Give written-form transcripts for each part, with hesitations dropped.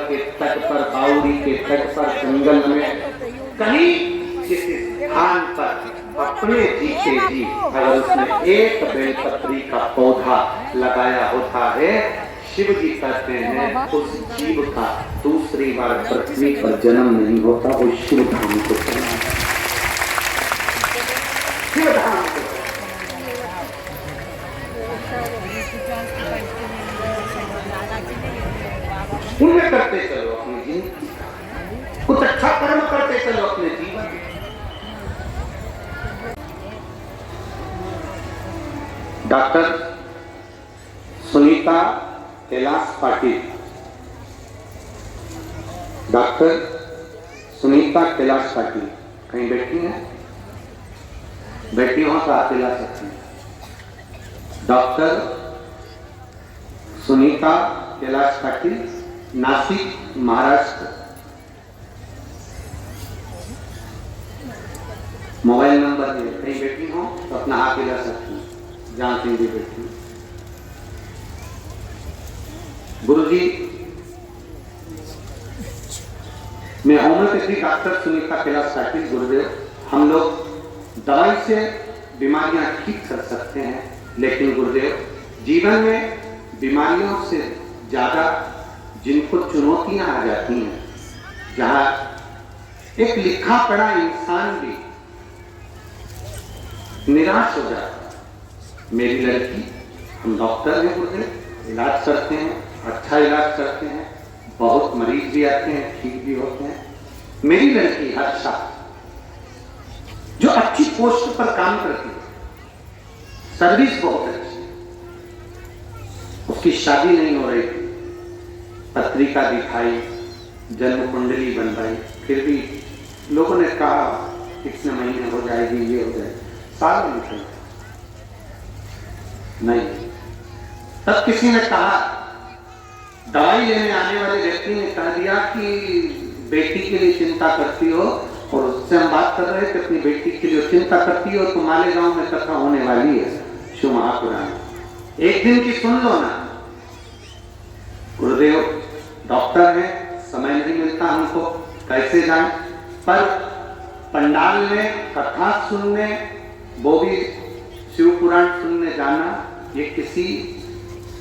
के तट पर, बावड़ी के तट पर, जंगल में कहीं किसी स्थान पर अपने जी के जी अगर उसने एक बेलपत्री का पौधा लगाया होता है, शिव जी कहते हैं उस जीव का दूसरी बार पृथ्वी पर जन्म नहीं होता, वो शिव धाम को चला है। शिव धाम को पुण्य करते चलो अपनी जिंदगी, कुछ अच्छा कर्म करते चलो अपने जीवन में। डॉक्टर सुनीता कैलाश पाटिल, डॉक्टर सुनीता कैलाश पाटिल कहीं बैठी हैं? बैठी हो तो हाथ हिला सकती हैं। Doctor Sunita Kailash Patil, Nashik, Maharashtra. Mobile number है, कहीं बैठी हो तो अपना हाथ हिला सकती हैं जहां कहीं भी बैठी हो। गुरुजी, मैं होम्योपैथी डॉक्टर सुनीता कैलाश पाटिल। गुरुदेव, हम लोग दवाई से बीमारियां ठीक कर सकते हैं, लेकिन गुरुदेव जीवन में बीमारियों से ज्यादा जिनको चुनौतियां आ जाती हैं, जहां एक लिखा पढ़ा इंसान भी निराश हो जाता है। मेरी लड़की, हम डॉक्टर हैं गुरुदेव, इलाज करते हैं, अच्छा इलाज करते हैं, बहुत मरीज भी आते हैं, ठीक भी होते हैं। मेरी लड़की हर्षा जो अच्छी पोस्ट पर काम करती है, सर्विस बहुत अच्छी, उसकी शादी नहीं हो रही थी, पत्रिका दिखाई, जन्म कुंडली बनवाई, फिर भी लोगों ने कहा कितने महीने हो जाएगी, ये हो जाएगी, साल निकल नहीं। तब किसी ने कहा, दवाई लेने आने वाले व्यक्ति ने कह दिया कि बेटी के लिए चिंता करती हो, और उससे हम बात कर रहे थे अपनी बेटी के लिए चिंता करती हो तो मालेगांव में कथा होने वाली है, शिव महापुराण, एक दिन की सुन लो ना। गुरुदेव डॉक्टर हैं, समय नहीं मिलता हमको, कैसे जाएं, पर पंडाल में कथा सुनने, वो भी शिव पुराण सुनने जाना, ये किसी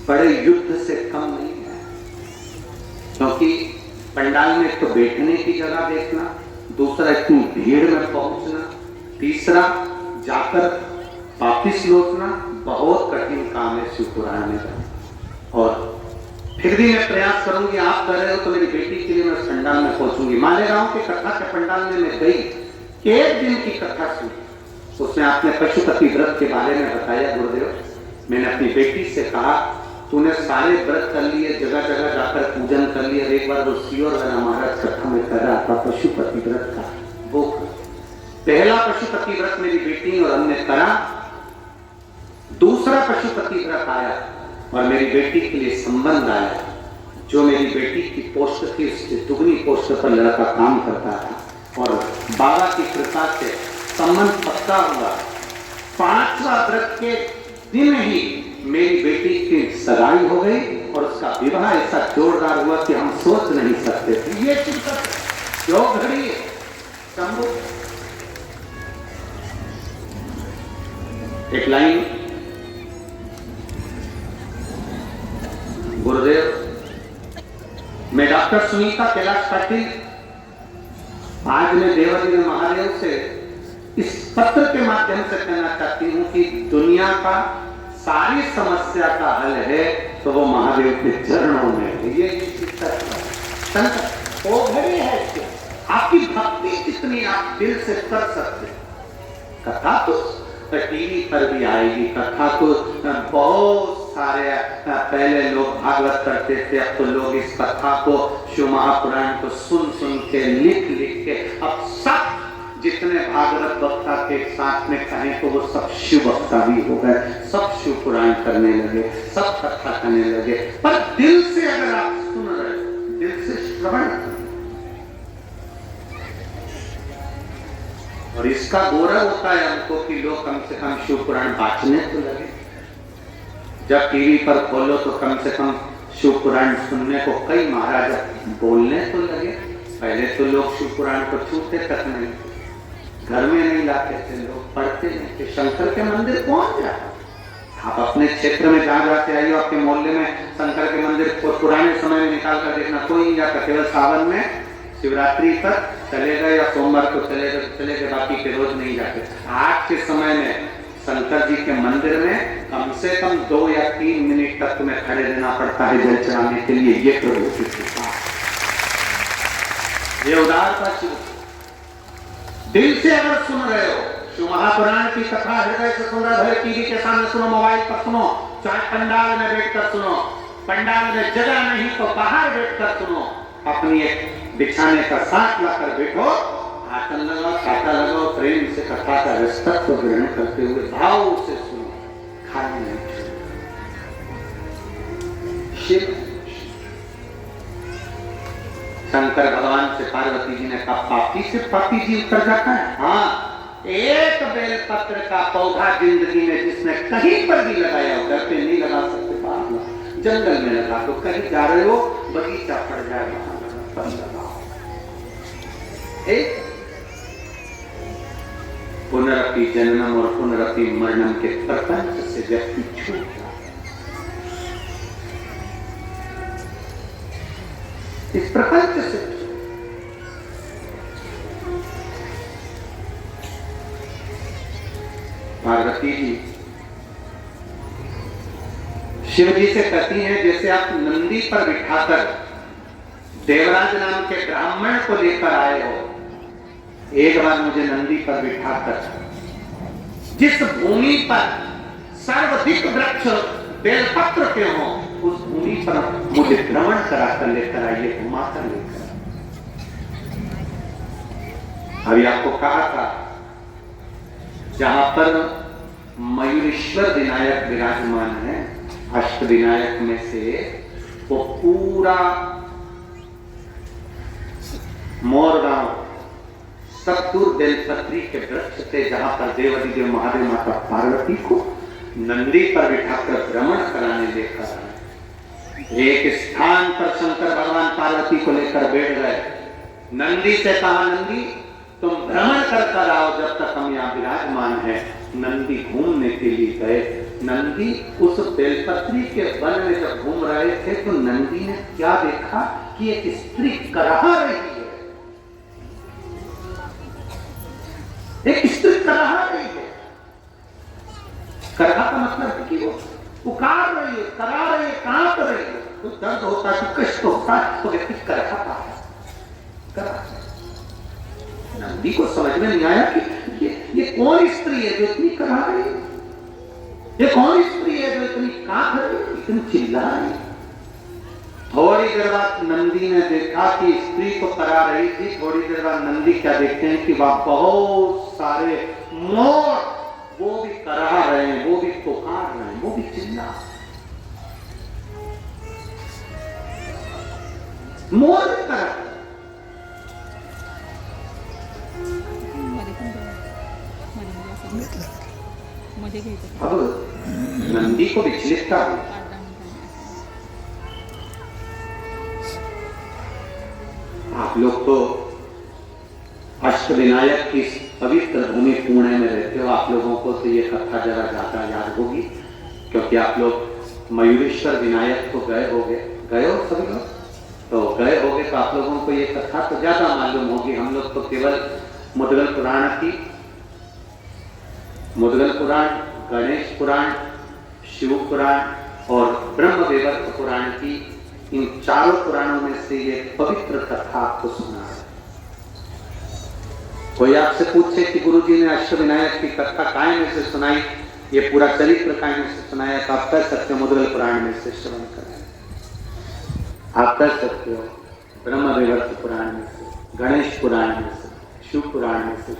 बड़े युद्ध से कम नहीं है। क्योंकि पंडाल में तो बैठने की जगह देखना, दूसरा इतनी भीड़ में पहुंचना, तीसरा जाकर वापिस लौटना बहुत कठिन काम है शिव पुराण में जाना। और फिर भी मैं प्रयास करूंगी, आप कर रहे हो तो मेरी बेटी के लिए मैं पंडाल में पहुंचूंगी। मालेगांव के कथा के पंडाल में मैं गई, एक दिन की कथा सुनी, उसने अपने पशुपति व्रत के बारे में बताया। गुरुदेव, मैंने अपनी बेटी से कहा, तूने सारे व्रत कर लिए, जगह जगह जाकर पूजन कर लिए, एक बार वो सियोर वाला महाराज कथा में कर रहा था पशुपति व्रत का, वो पहला पशुपति व्रत मेरी बेटी और हमने करा, दूसरा पशुपति व्रत आया और मेरी बेटी के लिए संबंध आया। जो मेरी बेटी की पोस्ट थी उससे दुगनी पोस्ट पर लड़का काम करता था और बाबा की कृपा से संबंध पक्का हुआ। 5वां व्रत के दिन ही मेरी बेटी की सगाई हो गई और उसका विवाह ऐसा जोरदार हुआ कि हम सोच नहीं सकते थे। ये चिंता जो घड़ी है शंभु। एक लाइन, गुरुदेव, मैं डॉक्टर सुनीता कैलाश पाटिल आज मैं देवादिदेव महादेव से इस पत्र के माध्यम से कहना चाहती हूं कि दुनिया का सारी समस्या का हल है तो वो महादेव के चरणों में है। ये वो घड़ी है इसके, आपकी भक्ति कितनी आप दिल से कर सकते। कथा तो टीवी पर भी आएगी, कथा तो बहुत सारे पहले लोग भागवत करते थे, अब तो लोग इस कथा को शिव महापुराण को सुन सुन के लिख लिख के अब सब जितने भागवत वक्ता के साथ में कहें तो वो सब शिव वक्ता भी हो गए, सब शिव पुराण करने लगे, सब कथा करने लगे। पर दिल से अगर आप सुन रहे, दिल से श्रवण करें, और इसका गौरव होता है हमको कि लोग कम से कम शिव पुराण बांटने तो लगे। जब टीवी पर खोलो तो कम से कम शिव पुराण सुनने को कई महाराज बोलने तो लगे। पहले तो लोग शिव पुराण को छूते तक नहीं, घर में नहीं लाते थे लोग, पढ़ते नहीं थे। शंकर के मंदिर कौन जाता? आप अपने क्षेत्र में जहाँ जाते आइए, आपके मोहल्ले में शंकर के मंदिर पुराने समय में निकाल कर देखना, कोई नहीं जाता। केवल सावन में शिवरात्रि पर चले गए या सोमवार को चले गए, बाकी के रोज नहीं जाते। आज के समय में शंकर जी के मंदिर में कम से कम 2 या 3 मिनट तक तुम्हें खड़े रहना पड़ता है जल चढ़ाने के लिए। ये प्रभु की कृपा, ये उदारता शिव। दिल से अगर सुन रहे हो, शिव महापुराण की कथा हृदय से सुन रहे हो, टीवी के सामने सुनो, मोबाइल पर सुनो, चाहे पंडाल में बैठकर सुनो, पंडाल में जगह नहीं तो बाहर बैठकर सुनो, अपनी एक बिछाने का साथ लाकर बैठो, आसन लगाओ, छाता लगाओ, प्रेम से कथा का रस्तक को ग्रहण करते हुए भाव से सुनो, खाली नहीं। शिव शंकर भगवान से पार्वती जी ने कहा, पापी से पापी जी उतर जाता है। हाँ, एक बेलपत्र का पौधा जिंदगी में जिसने कहीं पर भी लगाया हो, घर पे नहीं लगा सकते, बाहर जंगल में लगा दो, कहीं जा रहे हो बगीचा पड़ जाएगा, लगाओ। पुनरपि जन्मम और पुनरपि मरणम के प्रपंच से व्यक्ति छूट जाता है, इस प्रपंच से। पार्वती जी शिव जी से कहती हैं, जैसे आप नंदी पर बिठाकर देवराज नाम के ब्राह्मण को लेकर आए हो, एक बार मुझे नंदी पर बिठाकर जिस भूमि पर सर्वाधिक वृक्ष बेलपत्र के हों, उस भूमि पर मुझे भ्रमण कराकर लेकर आइए, घुमाकर लेकर। अभी आपको कहा था, जहां पर मयूरेश्वर विनायक विराजमान है, अष्ट विनायक में से वो पूरा मोरगांव सब दूर बेलपत्री के वृक्ष थे, जहां पर देवादिदेव महादेव माता पार्वती को नंदी पर बिठाकर भ्रमण कराने लेकर आए। एक स्थान पर शंकर भगवान पार्वती को लेकर बैठ गए। नंदी से कहा, नंदी तुम भ्रमण कर आओ जब तक हम यहाँ विराजमान है। नंदी घूमने के लिए गए। नंदी उस बेलपत्री के वन में जब घूम रहे थे तो नंदी ने क्या देखा कि एक स्त्री कराह रही है, एक स्त्री कराह रही है। कराह का मतलब है कि वो पुकार रही है, करा रही है, कांप रही है, कुछ दर्द होता है, कष्ट होता है तो व्यक्ति कराहता है। नंदी को समझ में नहीं आया कि ये कौन स्त्री है जो इतनी करा रही है, ये कौन स्त्री है जो इतनी कांप रही है, इतनी चिल्ला रही है। थोड़ी देर बाद नंदी ने देखा कि स्त्री को करा रही थी। थोड़ी देर बाद नंदी क्या देखते हैं कि वह बहुत सारे मोर वो भी करा रहे हैं, वो भी पुकार रहे हैं, वो भी चिल्ला। मोर भी करा। अब नंदी को विचलित था। आप लोग तो अष्टविनायक की पवित्र भूमि पुणे में रहते हो, आप लोगों को तो ये कथा जरा ज्यादा याद होगी, क्योंकि आप लोग मयूरेश्वर विनायक को गए हो सभी लोग, तो गए होगे तो आप लोगों को ये कथा तो ज्यादा मालूम होगी। हम लोग तो केवल मुद्गल पुराण, गणेश पुराण, शिव पुराण और ब्रह्म वैवर्त पुराण की, इन चारों पुराणों में से ये पवित्र कथा आपको सुना है। कोई आपसे पूछे कि गुरुजी ने अष्टविनायक की कथा काय में से सुनाई, ये पूरा चरित्र काय में से सुनाया, तो आप कह सकते हो मुद्गल पुराण में से श्रवण करें। आप कह सकते हो ब्रह्म वैवर्त पुराण में से, गणेश पुराण में से, शिव पुराण में से।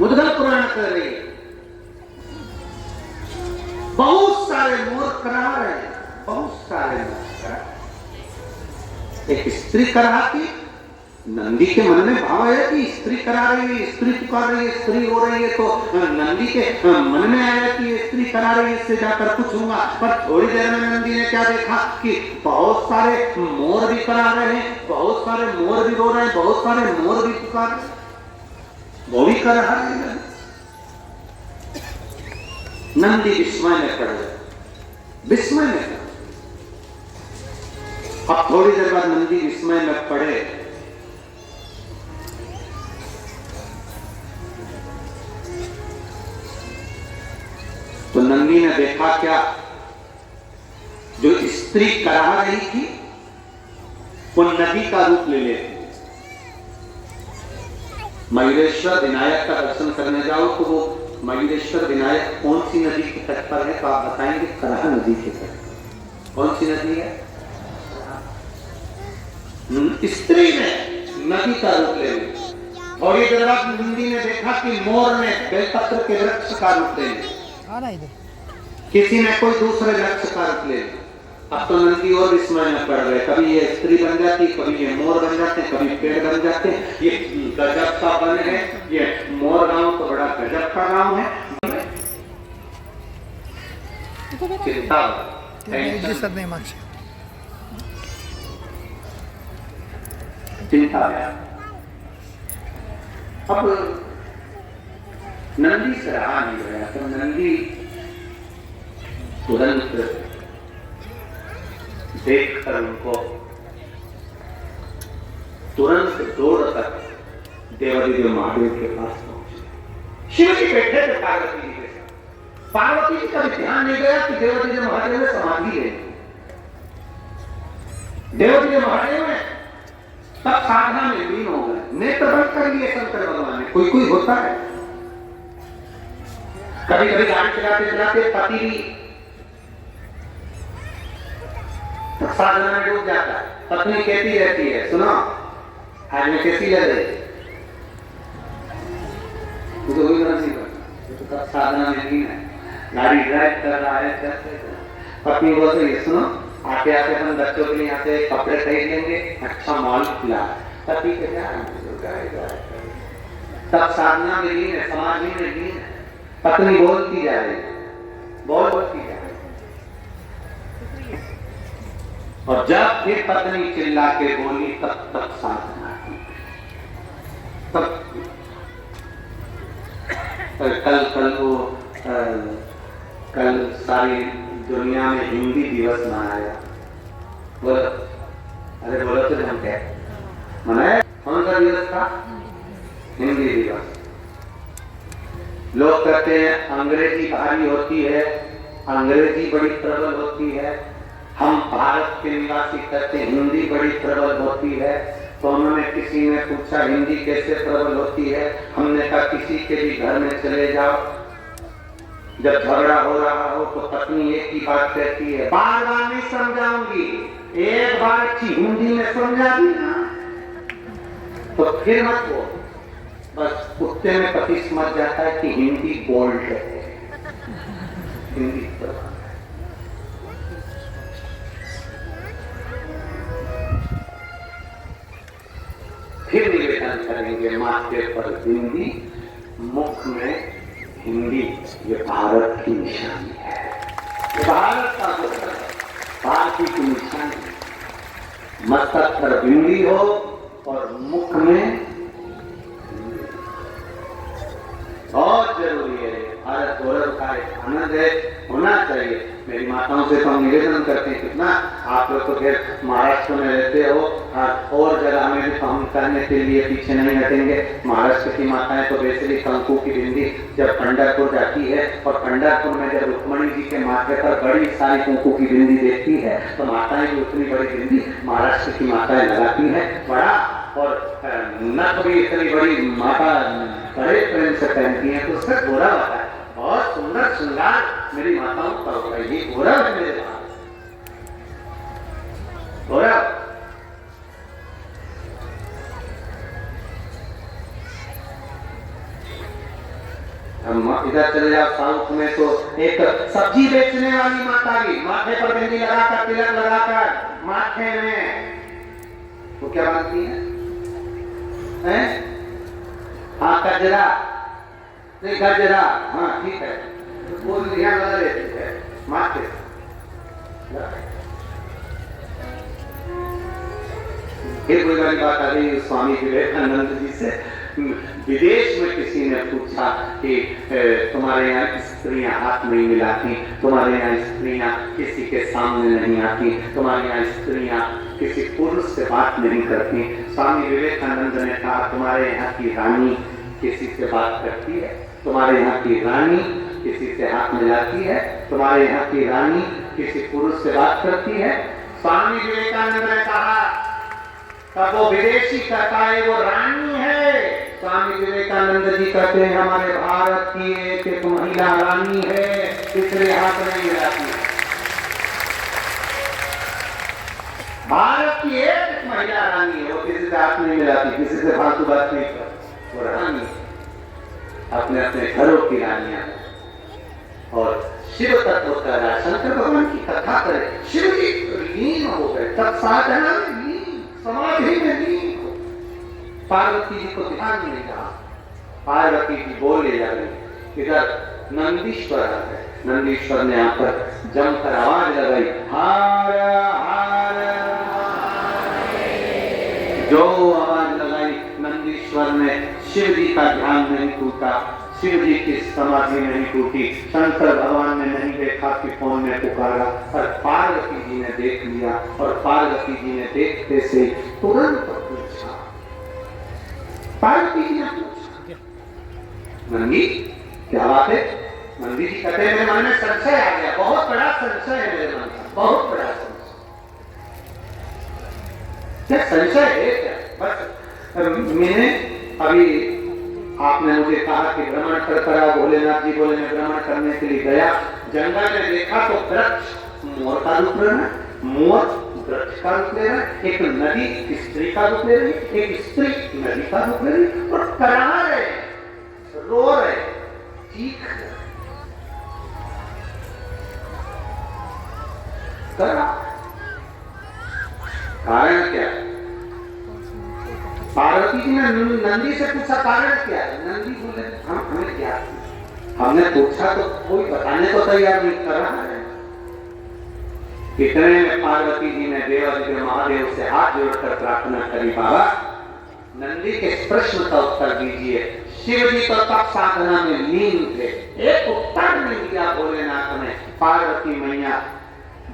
मुद्गल पुराण कह रही है बहुत सारे मोर करा रहे हैं, बहुत सारे मोर। एक स्त्री कराती नंदी के मन में भाव है कि स्त्री करा रही है, स्त्री पुकार रही है, स्त्री हो रही है, तो नंदी के मन में आया कि ये स्त्री करा रही है, इससे जाकर पूछूंगा। पर थोड़ी देर में नंदी ने क्या देखा कि बहुत सारे मोर भी करा रहे हैं, बहुत सारे मोर भी रो रहे हैं, बहुत सारे मोर भी पुकार रहे हैं, वो भी कर रहा है। नंदी विस्मय में पड़ गया, विस्मय में। अब थोड़ी देर बाद नंदी विस्मय में पड़े तो नंदी ने देखा क्या, जो स्त्री करा रही थी वो नदी का रूप ले लेती। मयूरेश्वर विनायक का दर्शन करने जाओ तो वो मयूरेश्वर विनायक कौन सी नदी के तट पर है, तो आप बताएंगे कराह नदी के तट। कौन सी नदी है? स्त्री ने नदी का रूप ले लिया। और ये बाद नंदी ने देखा कि मोर ने बेलपत्र के वृक्ष का रूप ले लिया, किसी ने कोई दूसरे वृक्ष का रूप ले लिया। अब तो नंदी और विस्मय में पड़ गए, कभी ये स्त्री बन जाती, कभी ये मोर बन जाते, कभी पेड़ बन जाते। ये गजब का वन है, ये मोर गांव तो बड़ा गजब का गांव है। चिंता चिंता है। अब नंदी से रहा नहीं गया तो नंदी तुरंत देखकर उनको तुरंत दौड़कर देवादिदेव महादेव के पास पहुंचे। शिव जी बैठे थे पार्वती जी के साथ। पार्वती जी का ध्यान नहीं गया कि देवादिदेव महादेव ने समाधि ले ली। देवादिदेव महादेव ने तब साधना में लीन हो गए, नेत्र बंद कर लिए शंकर भगवान ने। कोई कोई होता है, कभी कभी गाड़ी चलाते चलाते पति भी साधना में डूब जाता है। पत्नी कहती रहती है, सुनो आज मैं कैसी लग रही, मुझे वही नहीं पता, तो साधना में नहीं है, गाड़ी ड्राइव कर रहा है। पत्नी बोलती है, सुनो आते आते हम बच्चों के लिए यहाँ से कपड़े खरीद लेंगे, अच्छा मॉल खुला। पति के तब साधना में लीन है, समाधि में लीन है। पत्नी बोलती जा रही, बोलती जा रही। और जब फिर पत्नी चिल्ला के बोली तब तक साधना की। तब कल सारी दुनिया में हिंदी दिवस मनाया। बोलो, अरे बोलो तो हम क्या मनाया? कौन सा दिवस था? हिंदी दिवस। लोग कहते हैं अंग्रेजी भारी होती है, अंग्रेजी बड़ी प्रबल होती है। हम भारत के निवासी कहते हैं हिंदी बड़ी प्रबल होती है। तो उन्होंने किसी ने पूछा हिंदी कैसे प्रबल होती है? हमने कहा किसी के भी घर में चले जाओ, जब झगड़ा हो रहा हो तो पत्नी एक ही बात कहती है, बार बार नहीं समझाऊंगी, एक बार अच्छी हिंदी में समझा दी ना तो फिर मत बोल। बस कुत्ते में पति समझ जाता है कि हिंदी बोल्ड है, हिंदी फिर निवेदन करेंगे माथे पर हिंदी, मुख में हिंदी। ये भारत की निशानी है, ये भारत का भारती की निशानी है। मस्तक पर हिंदी हो और मुख में बहुत जरूरी है। भारत गौरव का एक आनंद है, होना चाहिए। मेरी माताओं से तो हम निवेदन करते हैं, कितना आप लोग तो फिर महाराष्ट्र में रहते हो और जगह में भी हम करने के लिए पीछे नहीं हटेंगे। महाराष्ट्र की माताएं तो वैसे भी कंकु की बिंदी जब पंढरपुर जाती है और पंढरपुर में जब रुक्मणी जी के माथे पर बड़ी सारी कुंकू की बिंदी देखती है तो माताएं भी उतनी बड़ी बिंदी महाराष्ट्र की माताएं लगाती है। बड़ा और नक भी इतनी बड़ी माता बड़े प्रेम से पहनती है तो उससे गोरा होता है। बहुत सुंदर श्रृंगार मेरी माताओं का होता है। ये गोरा है मेरे पास, गोरा। इधर चले जाओ साउथ में तो एक सब्जी बेचने वाली माता भी माथे पर बिंदी लगाकर, तिलक लगाकर माथे में वो क्या बनती है? है? हाँ कजरा नहीं गजरा, हाँ ठीक है, वो यहाँ लगा लेती है माथे। फिर कोई वाली बात आ गई स्वामी विवेकानंद जी से, विदेश में किसी ने पूछा कि तुम्हारे यहाँ स्त्रियां हाथ नहीं मिलाती, तुम्हारे यहाँ स्त्रियां किसी के सामने नहीं आती, तुम्हारे यहाँ स्त्रियां किसी पुरुष से बात नहीं करती। स्वामी विवेकानंद ने कहा तुम्हारे यहाँ की रानी किसी से बात करती है, तुम्हारे यहाँ की रानी किसी से हाथ मिलाती है, तुम्हारे यहाँ की रानी किसी पुरुष से बात करती है। स्वामी विवेकानंद ने कहा तब वो विदेशी कहता है वो रानी है। स्वामी विवेकानंद जी कहते हैं हमारे भारत की एक महिला रानी है, इसलिए हाथ नहीं मिलाती है। भारत की एक महिला रानी है, वो किसी से हाथ नहीं मिलाती, किसी से फालतू बात नहीं करती, वो रानी अपने अपने घरों की रानियां। और शिव तत्व का शंकर भगवान की कथा करे, शिव जी लीन हो गए, तब साधना में लीन, समाधि में लीन हो। पार्वती जी को ध्यान नहीं रहा, पार्वती जी बोले जा रही, इधर नंदीश्वर आ गए, नंदीश्वर ने यहाँ पर जमकर आवाज लगाई, हार हार। जो आवाज लगाई नंदीश्वर ने, शिव जी का ध्यान नहीं टूटा, शिव जी की समाधि नहीं टूटी, शंकर भगवान ने नहीं देखा कि कौन ने पुकारा, और पार्वती जी ने देख लिया। और पार्वती जी ने देखते से तुरंत पूछा, पार्वती जी ने पूछा नंदी क्या बात है? नंदी जी कहते हैं मेरे मन में संशय आ गया, बहुत बड़ा संशय है मेरे मन में, बहुत बड़ा संशय। क्या संशय है क्या? बस मैंने अभी आपने मुझे कहा कि भ्रमण कर आओ, भोलेनाथ जी बोले मैं भ्रमण करने के लिए गया, जंगल में देखा तो वृक्ष मोर का रूप ले रहा है, मोर वृक्ष का रूप ले रहा है, एक नदी स्त्री का रूप ले रही है, एक स्त्री नदी का रूप ले रही है, और करा रहे, रो रहे, चीख रहे, करा। कारण क्या है? पार्वती जी ने नंदी से पूछा कारण क्या है? नंदी बोले हमें क्या, हमने पूछा तो कोई बताने को तैयार नहीं कर रहा है। इतने में पार्वती जी ने देवाधिदेव महादेव से हाथ जोड़कर प्रार्थना करी, बाबा नंदी के प्रश्न का उत्तर दीजिए। शिव जी तो तब साधना में लीन थे, एक उत्तर नहीं दिया भोलेनाथ ने। पार्वती मैया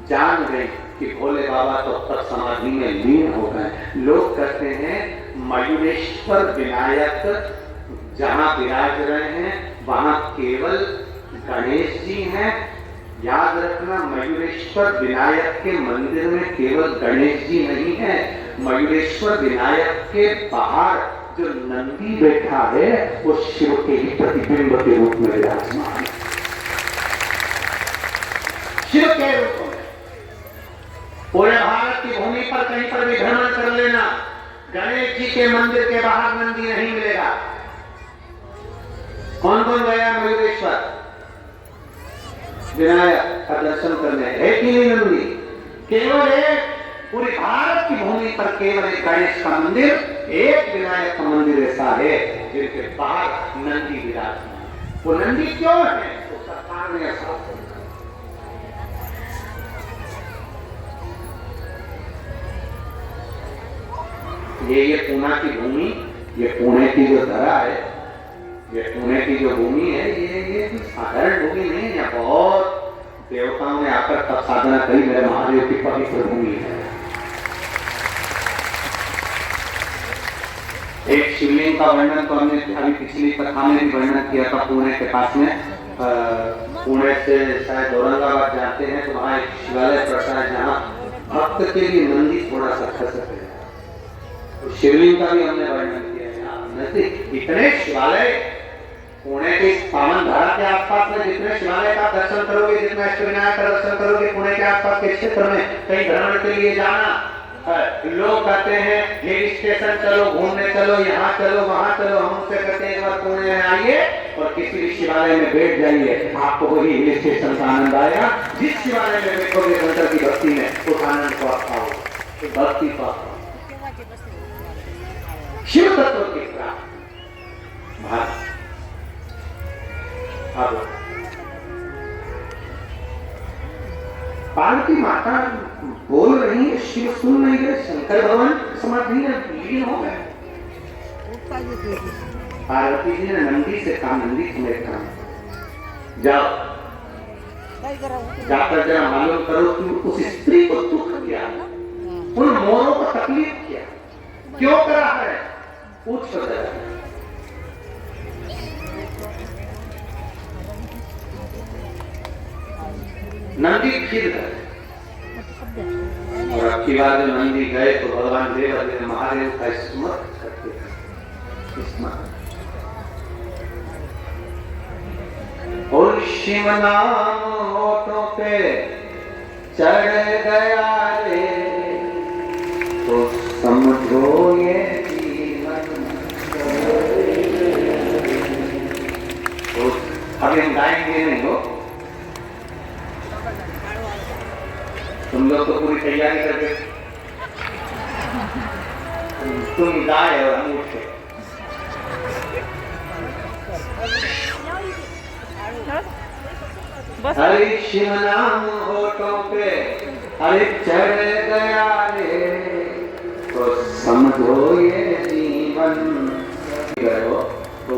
जान गई कि भोले बाबा तो तब समाधि में लीन हो गए। लोग कहते हैं मयूरेश्वर विनायक जहां विराज रहे हैं वहां केवल गणेश जी हैं। याद रखना, मयूरेश्वर विनायक के मंदिर में केवल गणेश जी नहीं है, मयूरेश्वर विनायक के बाहर जो नंदी बैठा है वो शिव के ही प्रतिबिंब के रूप में विराजमान है, शिव के रूप में। पूरे भारत की भूमि पर कहीं पर भी भ्रमण कर लेना, गणेश जी के मंदिर के बाहर नंदी नहीं मिलेगा। कौन कौन गया मयूरेश्वर विनायक का दर्शन करने? है कि नहीं नंदी? केवल एक, पूरी भारत की भूमि पर केवल एक गणेश का मंदिर, एक विनायक का मंदिर ऐसा है जिनके बाहर नंदी विराजमान। वो नंदी क्यों है? उसका कारण ऐसा है। ये पूना की भूमि, ये पुणे की जो धरा है, ये पुणे की जो भूमि है, ये साधारण भूमि नहीं है। बहुत देवताओं ने आकर तब साधना करी, मेरे महादेव की पवित्र भूमि है। एक शिवलिंग का वर्णन तो हमने अभी पिछली कथा में भी वर्णन किया था। पुणे के पास में, पुणे से शायद औरंगाबाद जाते हैं तो वहां एक शिवालय पड़ता है जहाँ भक्त के लिए नंदी थोड़ा सा खसक है। शिवलिंग का भी हमने वर्णन किया है। इतने शिवालय पुणे के पावन धारा के आसपास में, जितने शिवालय का दर्शन करोगे, जितना अष्टविनायक का दर्शन करोगे, पुणे के आसपास के क्षेत्र में कहीं भ्रमण के लिए जाना, लोग कहते हैं हिल स्टेशन चलो, घूमने चलो, यहाँ चलो, वहां चलो। हम उनसे कहते हैं एक बार पुणे में आइए और किसी भी शिवालय में बैठ जाइए, आपको वही हिल स्टेशन का आनंद आएगा। जिस शिवालय में बैठोगे शंकर की भक्ति में, उस आनंद को आप पाओ, भक्ति को आप पाओ। शिव तत्व के प्राप्त भारत। अब पार्वती माता बोल रही है, शिव सुन नहीं गए, शंकर भगवान समाधि में लीन हो गए। पार्वती जी ने नंदी से कहा, नंदी तुम्हें कहा जाओ, जाकर जरा मालूम करो कि उस स्त्री को दुख क्या, उन मोरों को तकलीफ क्या, क्यों करा है, पूछ कर जरा। नंदी फिर गए और अब की बार जब नंदी गए तो भगवान देव ने महादेव का स्मरण करते और शिव नाम होठों पे चढ़ गया रे तो समझो ये जीवन। तो अभी हम गाएंगे नहीं हो, तुम लोग तो पूरी तैयारी करके तुम गाए और हम उठे। हरे शिव नाम होठों पे हरे चढ़ गया रे तो समझो ये जीवन। करो तो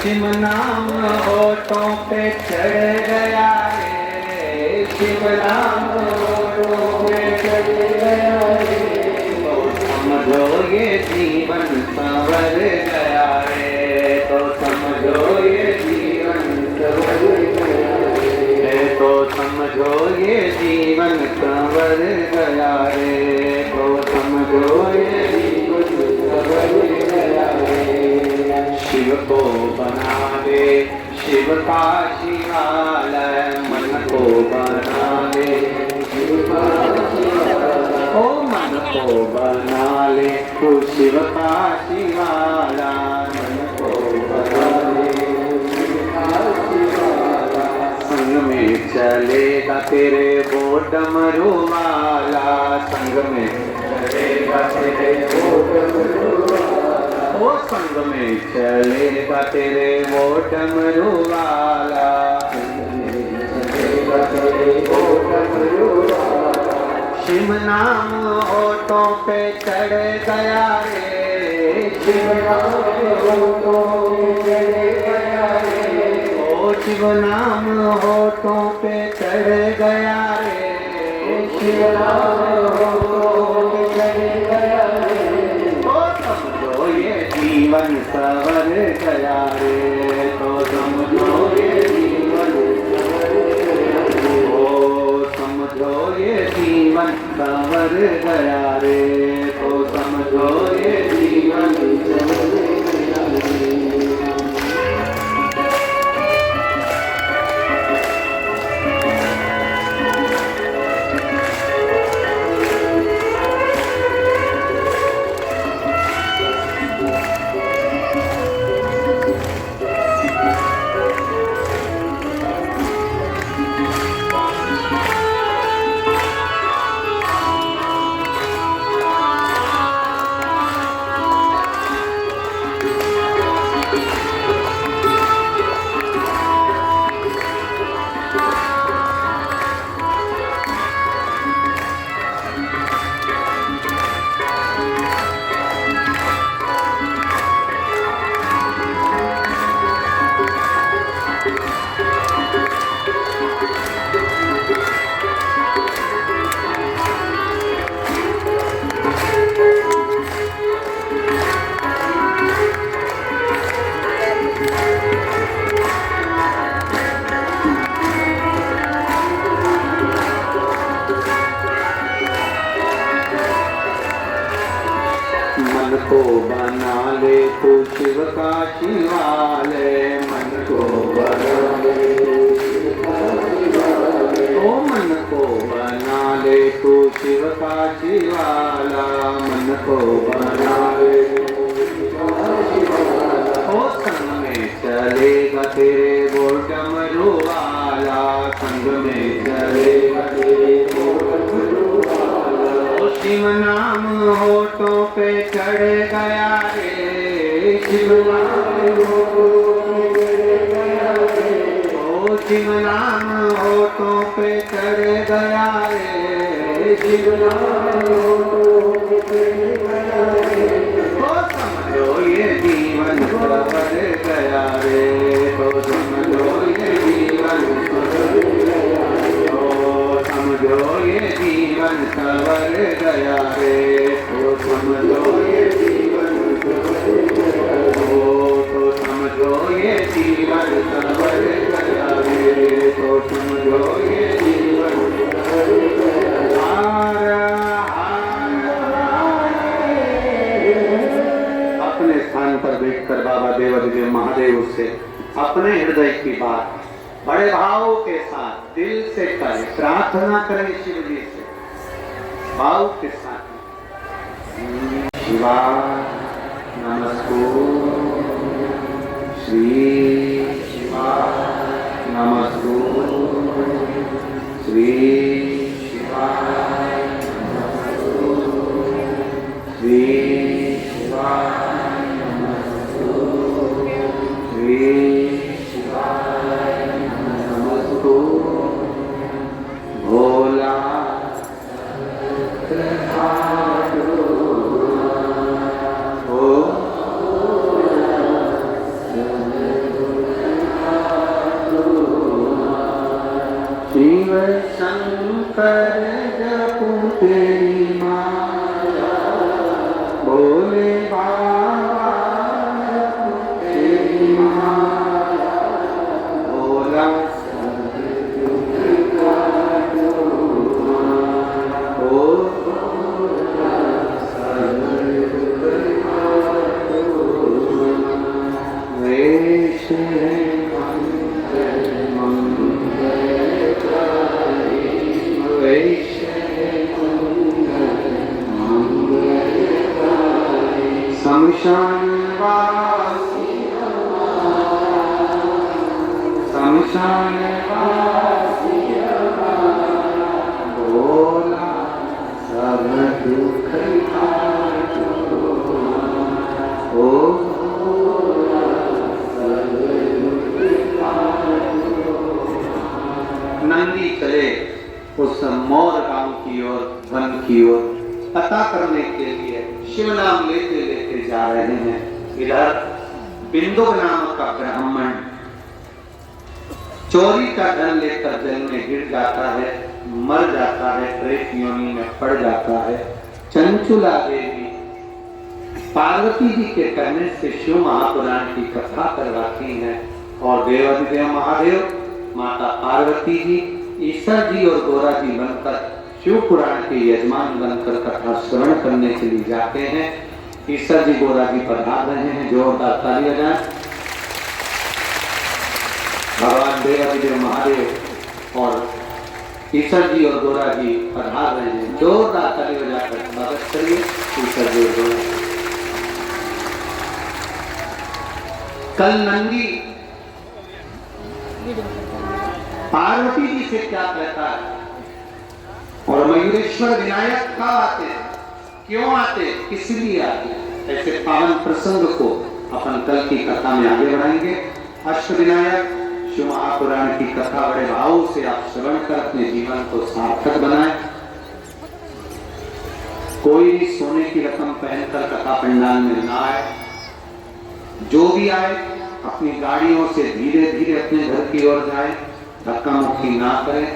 शिव नाम होठों पे चढ़ गया रे, शिव नाम होठों पे चढ़ गया रे तो समझो ये जीवन संवर गया रे तो समझो ये जीवन संवर गया रे तो समझो ये जीवन संवर गया रे तो समझो ये जीवन संवर गया रे। शिव को बना ले शिव का शिवालय, मन को बना ले ओ मन को बना ले तू शिव का शिवाला, मन को बना ले संग में चलेगा तेरे वो डमरू वाला, संग में चलेगा तेरे वो डमरू वो संग में चलेगा तेरे वो डमरू वाला, शिव नाम होठों पे चढ़ गया रे, शिव नाम होठों पे चढ़ गया रे ओ शिव नाम होठों पे चढ़ गया रे, शिव नाम होठों पे चढ़ गया रे ओ समझो ये जीवन संवर गया रे तो समझो ये जीवन संवर गया रे ओ समझो ये जीवन संवर गया रे तो समझो ये जीवन संवर गया रे। मन को बना ले तू शिव का शिवालय, मन को बना ले काशी वाला मन को बनावे, ओ संग में चलेगा तेरे वो डमरू वाला, संग में चलेगा तेरे वो डमरू वाला। ओ शिव नाम होठों पे चढ़ गया रे, शिव नाम शिव नाम होठों पे चढ़ गया रे, शिव नाम होठों पे चढ़ गया रे। तो समझो ये जीवन सवर गया रे, तो समझो ये जीवन सवर गया रे, तो समझो ये जीवन सवर गया रे, तो समझो ये जीवन सवर गया रे, तो समझो ये जीवन सवर गया रे, तो समझो ये जीवन सवर गया। अपने स्थान पर बैठकर बाबा देवाधिदेव महादेव से अपने हृदय की बात बड़े भाव के साथ दिल से करें, प्रार्थना करें शिव जी से भाव के साथ। शिवा नमस्कार, श्री शिवा नमस्कार, श्री शिवाय नमस्कार, श्री शिवाय नमस्कार, श्री शिवाय नमस्कार। भोला शिव शंकर जपू तेरी माया, भोले बाबा जपू तेरी माया, भोला शमशानवासी शमशानवासी भोला सब दुख ओ नंदी चले उस मोर गांव की ओर, वन की ओर पता करने के लिए शिव नाम लेते लेते जा रहे हैं। इधर बिंदु नाम का ब्राह्मण चोरी का धन लेकर जल में गिर जाता है, मर जाता है, प्रेत योनि में पड़ जाता है। चंचुला देवी पार्वती जी के कहने से शिव महापुराण की कथा करवाती हैं और देवाधिदेव महादेव माता पार्वती जी ईश्वर जी और गोरा जी बनकर शिव पुराण के यजमान बनकर कथा श्रवण करने के लिए जाते हैं। ईश्वर जी गोरा जी पधार रहे हैं, जोरदार ताली बजाएं। भगवान देवाधिदेव महादेव और ईश्वर जी और गोरा जी पधार रहे हैं, जोरदार ताली बजाकर स्वागत करिए ईश्वर जी और गोरा। कल नंदी पार्वती जी से क्या कहता है और मयूरेश्वर विनायक कब आते हैं, क्यों आते, किस लिए आते, ऐसे पावन प्रसंग को अपन कल की कथा में आगे बढ़ाएंगे। अष्टविनायक शिव महापुराण की कथा बड़े भाव से आप श्रवण कर अपने जीवन को सार्थक बनाएं। कोई भी सोने की रकम पहनकर कथा पंडाल में ना आए, जो भी आए अपनी गाड़ियों से धीरे धीरे अपने घर की ओर जाए, धक्का मुक्की ना करें।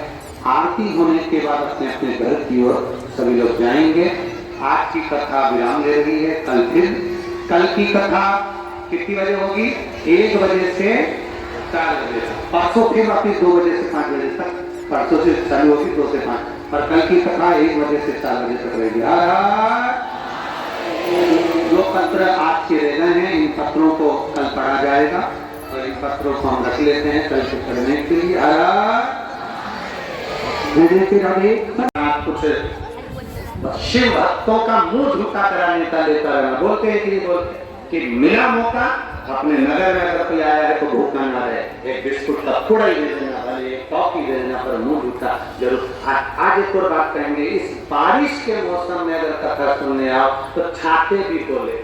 आरती होने के बाद अपने अपने घर की ओर सभी लोग जाएंगे। आज की कथा विराम ले रही है, कल फिर कल की कथा कितनी बजे होगी, 1 बजे से 4 बजे तक। परसों फिर वापिस 2 बजे से 5 बजे तक, परसों से चालू होगी 2 से 5, पर कल की कथा 1 बजे से 4 बजे तक रहेगी। जो पत्र आज के रह गए हैं इन पत्रों को कल पढ़ा जाएगा और इन पत्रों को हम रख लेते हैं कल से पढ़ने के लिए। कुछ शिव भक्तों का मुंह झूठा कराने का लेता रहना। बोलते हैं कि नहीं बोलते कि मिला मौका अपने नगर में अगर कोई आया है तो भूखा ना रहे, एक बिस्कुट का टुकड़ा ही दे देना, भले एक टॉफी दे देना, पर मुंह झूठा जरूर। आज एक और बात कहेंगे, इस बारिश के मौसम में अगर कथा सुनने आओ तो छाते भी बोले।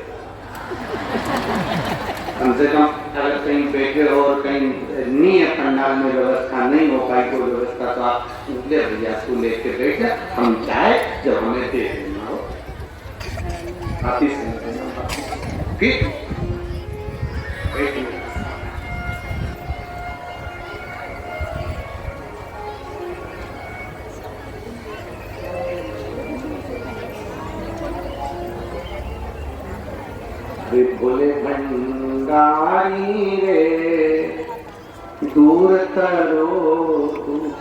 कम से कम अगर कहीं बैठे हो और कहीं नहीं है पंडाल में व्यवस्था नहीं हो पाई कोई व्यवस्था, तो आप ले भैया तू लेके बैठे, हम चाहे जब हमें दे देना हो आप ही फिर बोले भंडारी रे दूर करो दुख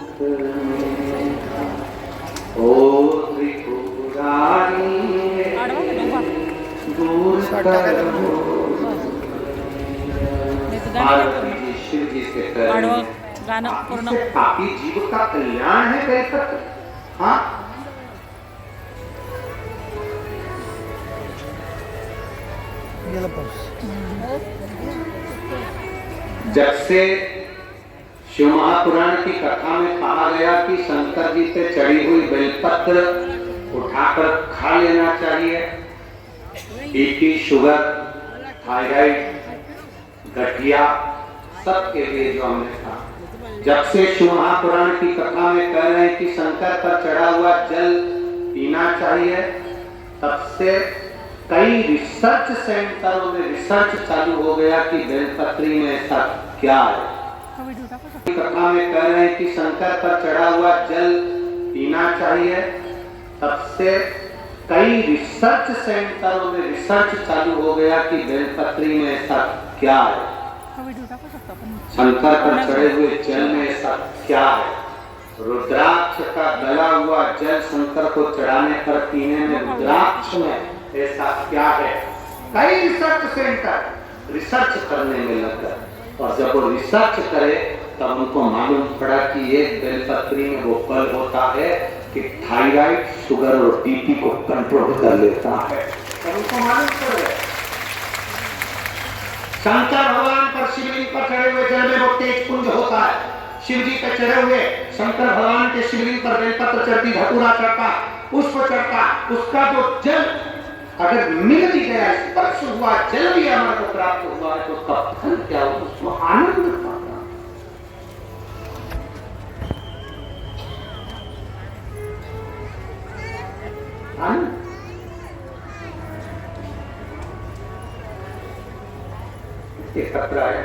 ओ त्रिपुरारी दूर करो। पार्वती जी शिव जी से पापी जीव का कल्याण है कहीं तक। हाँ जब से शिव महापुराण की कथा में कहा गया कि शंकर जी पे चढ़ी हुई बेलपत्र उठाकर खा लेना चाहिए, बीपी, शुगर, थायराइड, गठिया सबके लिए जो हमने कहा, जब से शिव महापुराण की कथा में कह रहे हैं कि शंकर पर चढ़ा हुआ जल पीना चाहिए, तब से कई रिसर्च सेंटरों में रिसर्च चालू हो गया कि बेलपत्री में ऐसा क्या है। कथा में कह रहे हैं कि शंकर पर चढ़ा हुआ जल पीना चाहिए, तब से कई रिसर्च सेंटरों में रिसर्च चालू हो गया कि बेलपत्री में ऐसा क्या है, शंकर पर चढ़े हुए जल में ऐसा क्या है। रुद्राक्ष का गला हुआ जल शंकर को चढ़ाने पर पीने में रुद्राक्ष में ऐसा क्या है। कई रिसर्च सेंटर रिसर्च करने में लग गए, और जब वो रिसर्च करे तब उनको मालूम पड़ा कि एक बेलपत्री में वो फल होता है कि थायराइड, शुगर और बीपी को कंट्रोल कर लेता है। तब उनको मालूम पड़ गया। शंकर भगवान पर शिवलिंग पर चढ़े हुए जल में वो तेज पुंज होता है। शिव जी पे चढ़े हुए शंकर भगवान के शिवलिंग पर बेलपत्र चढ़ती, धतूरा चढ़ता, पुष्प चढ़ता, उसका जो जल अगर मिल भी गया, स्पर्श हुआ, जल भी हमारे को प्राप्त हुआ है, तो उसका फल क्या हो, उसको आनंद पाता। ये खतरा है।